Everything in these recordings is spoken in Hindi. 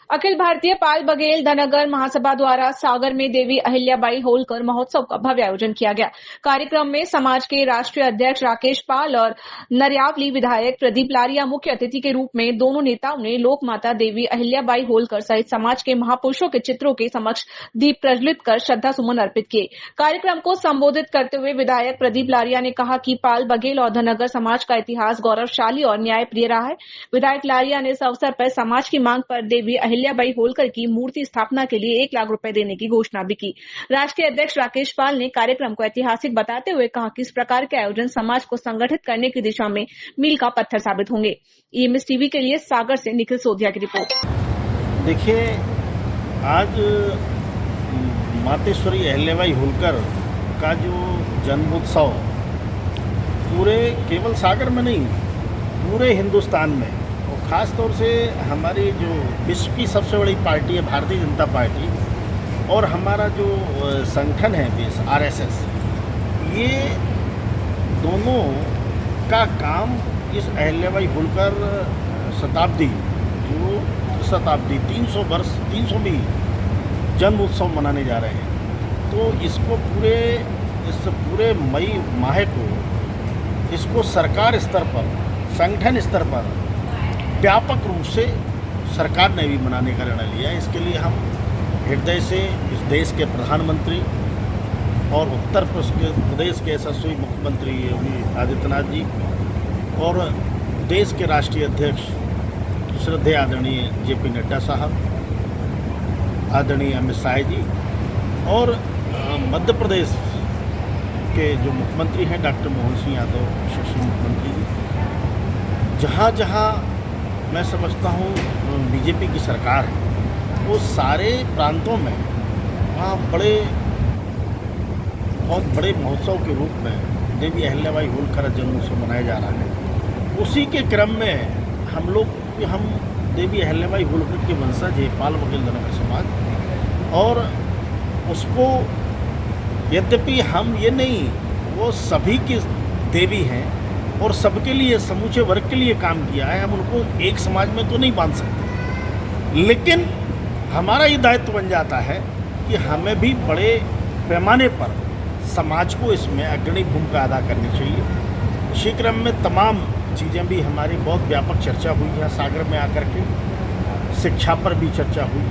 अखिल भारतीय पाल बघेल धनगर महासभा द्वारा सागर में देवी अहिल्याबाई होलकर महोत्सव का भव्य आयोजन किया गया। कार्यक्रम में समाज के राष्ट्रीय अध्यक्ष राकेश पाल और नरियावली विधायक प्रदीप लारिया मुख्य अतिथि के रूप में दोनों नेताओं ने लोक माता देवी अहिल्याबाई होलकर सहित समाज के महापुरुषों के चित्रों के समक्ष दीप प्रज्वलित कर श्रद्धा सुमन अर्पित किए। कार्यक्रम को संबोधित करते हुए विधायक प्रदीप लारिया ने कहा कि पाल बघेल और धनगर समाज का इतिहास गौरवशाली और न्यायप्रिय रहा है। विधायक लारिया ने इस अवसर पर समाज की मांग पर देवी अहिल्याबाई होलकर की मूर्ति स्थापना के लिए 1 लाख रुपए देने की घोषणा भी की। राष्ट्रीय अध्यक्ष राकेश पाल ने कार्यक्रम को ऐतिहासिक बताते हुए कहा कि इस प्रकार के आयोजन समाज को संगठित करने की दिशा में मील का पत्थर साबित होंगे। ईएमएस टीवी के लिए सागर से निखिल सोधिया की रिपोर्ट। देखिए, आज मातेश्वरी अहिल्याबाई होलकर का जो जन्मोत्सव पूरे केवल सागर में नहीं, पूरे हिंदुस्तान में और ख़ास तौर से हमारी जो विश्व की सबसे बड़ी पार्टी है भारतीय जनता पार्टी और हमारा जो संगठन है बेस आरएसएस, ये दोनों का काम इस अहिल्याबाई होलकर शताब्दी जो शताब्दी 300 वर्ष 300वीं जन्म उत्सव मनाने जा रहे हैं। तो इसको इस पूरे मई माह को इसको सरकार स्तर पर, संगठन स्तर पर व्यापक रूप से सरकार ने भी मनाने का निर्णय लिया है। इसके लिए हम हृदय से इस देश के प्रधानमंत्री और उत्तर प्रदेश के यशस्वी मुख्यमंत्री योगी आदित्यनाथ जी और देश के राष्ट्रीय अध्यक्ष श्रद्धेय आदरणीय जेपी नड्डा साहब, आदरणीय अमित शाह जी और मध्य प्रदेश के जो मुख्यमंत्री हैं डॉक्टर मोहन सिंह यादव, यशस्वी मुख्यमंत्री जी, जहाँ जहाँ मैं समझता हूँ बीजेपी की सरकार है, वो सारे प्रांतों में वहाँ बहुत बड़े महोत्सव के रूप में देवी अहिल्याबाई होलकर जन्मोत्सव मनाया जा रहा है। उसी के क्रम में हम देवी अहिल्याबाई होलकर के वंशज है पाल बघेल धनगर समाज, और उसको यद्यपि हम ये नहीं, वो सभी की देवी हैं और सबके लिए, समूचे वर्ग के लिए काम किया है। हम उनको एक समाज में तो नहीं बांध सकते, लेकिन हमारा ये दायित्व बन जाता है कि हमें भी बड़े पैमाने पर समाज को इसमें अग्रणी भूमिका अदा करनी चाहिए। इसी क्रम में तमाम चीज़ें भी हमारी बहुत व्यापक चर्चा हुई है सागर में आकर के, शिक्षा पर भी चर्चा हुई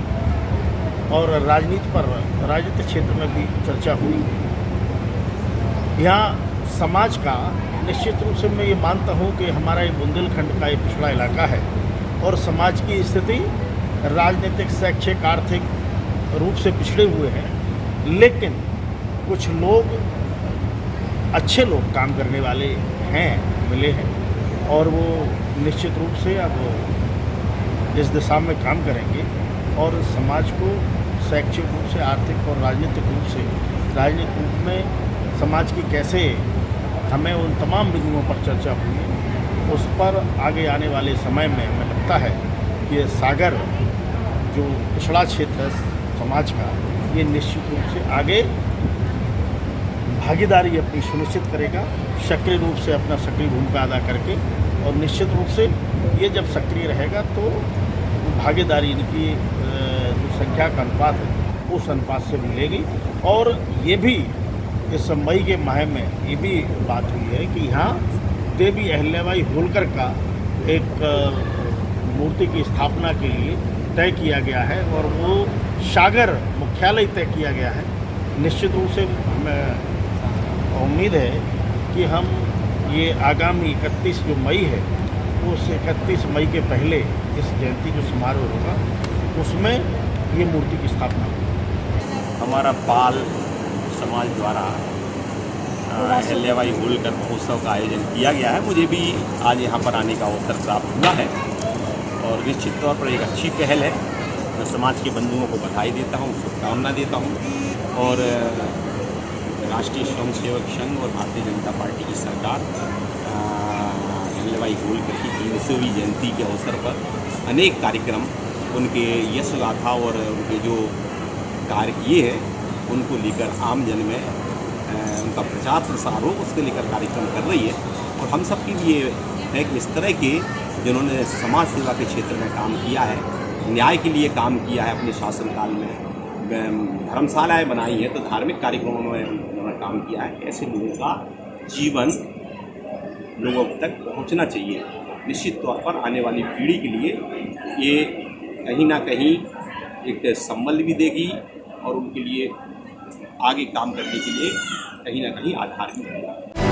और राजनीतिक क्षेत्र में भी चर्चा हुई। यहाँ समाज का निश्चित रूप से मैं ये मानता हूँ कि हमारा ये बुंदेलखंड का ये पिछड़ा इलाका है और समाज की स्थिति राजनीतिक, शैक्षिक, आर्थिक रूप से पिछड़े हुए हैं, लेकिन कुछ लोग, अच्छे लोग काम करने वाले हैं, मिले हैं और वो निश्चित रूप से अब इस दिशा में काम करेंगे और समाज को शैक्षिक रूप से, आर्थिक और राजनीतिक रूप में समाज की कैसे हमें उन तमाम बिंदुओं पर चर्चा हुई है, उस पर आगे आने वाले समय में हमें लगता है कि सागर जो पिछड़ा क्षेत्र है समाज का, ये निश्चित रूप से आगे भागीदारी अपनी सुनिश्चित करेगा, सक्रिय रूप से अपना सक्रिय भूमिका अदा करके, और निश्चित रूप से ये जब सक्रिय रहेगा तो भागीदारी इनकी जो संख्या का अनुपात है उस अनुपात से मिलेगी। और ये भी इस मई के माह में ये भी बात हुई है कि यहाँ देवी अहिल्याबाई होलकर का एक मूर्ति की स्थापना के लिए तय किया गया है और वो सागर मुख्यालय तय किया गया है। निश्चित रूप से हमें उम्मीद है कि हम ये आगामी 31 जो मई है, उस 31 मई के पहले इस जयंती जो समारोह होगा उसमें ये मूर्ति की स्थापना होगी। हमारा पाल समाज द्वारा अहिल्याबाई होलकर महोत्सव का आयोजन किया गया है। मुझे भी आज यहाँ पर आने का अवसर प्राप्त हुआ है और निश्चित तौर पर एक अच्छी पहल है। मैं समाज के बंधुओं को बधाई देता हूँ, शुभकामना देता हूँ और राष्ट्रीय स्वयंसेवक संघ और भारतीय जनता पार्टी की सरकार अहिल्याबाई होलकर की 300वीं जयंती के अवसर पर अनेक कार्यक्रम, उनके यश गाथा और उनके जो कार्य किए हैं उनको लेकर आम जन में उनका प्रचार प्रसार हो, उसके लेकर कार्यक्रम कर रही है। और हम सब की भी ये है कि इस तरह के जिन्होंने समाज सेवा के क्षेत्र में काम किया है न्याय के लिए काम किया है अपने शासनकाल में, धर्मशालाएँ बनाई हैं, तो धार्मिक कार्यक्रमों में उन्होंने काम किया है। ऐसे लोगों का जीवन लोगों तक पहुंचना चाहिए। निश्चित तौर पर आने वाली पीढ़ी के लिए ये कहीं ना कहीं एक संबल भी देगी और उनके लिए आगे काम करने के लिए कहीं ना कहीं आधार भी देगा।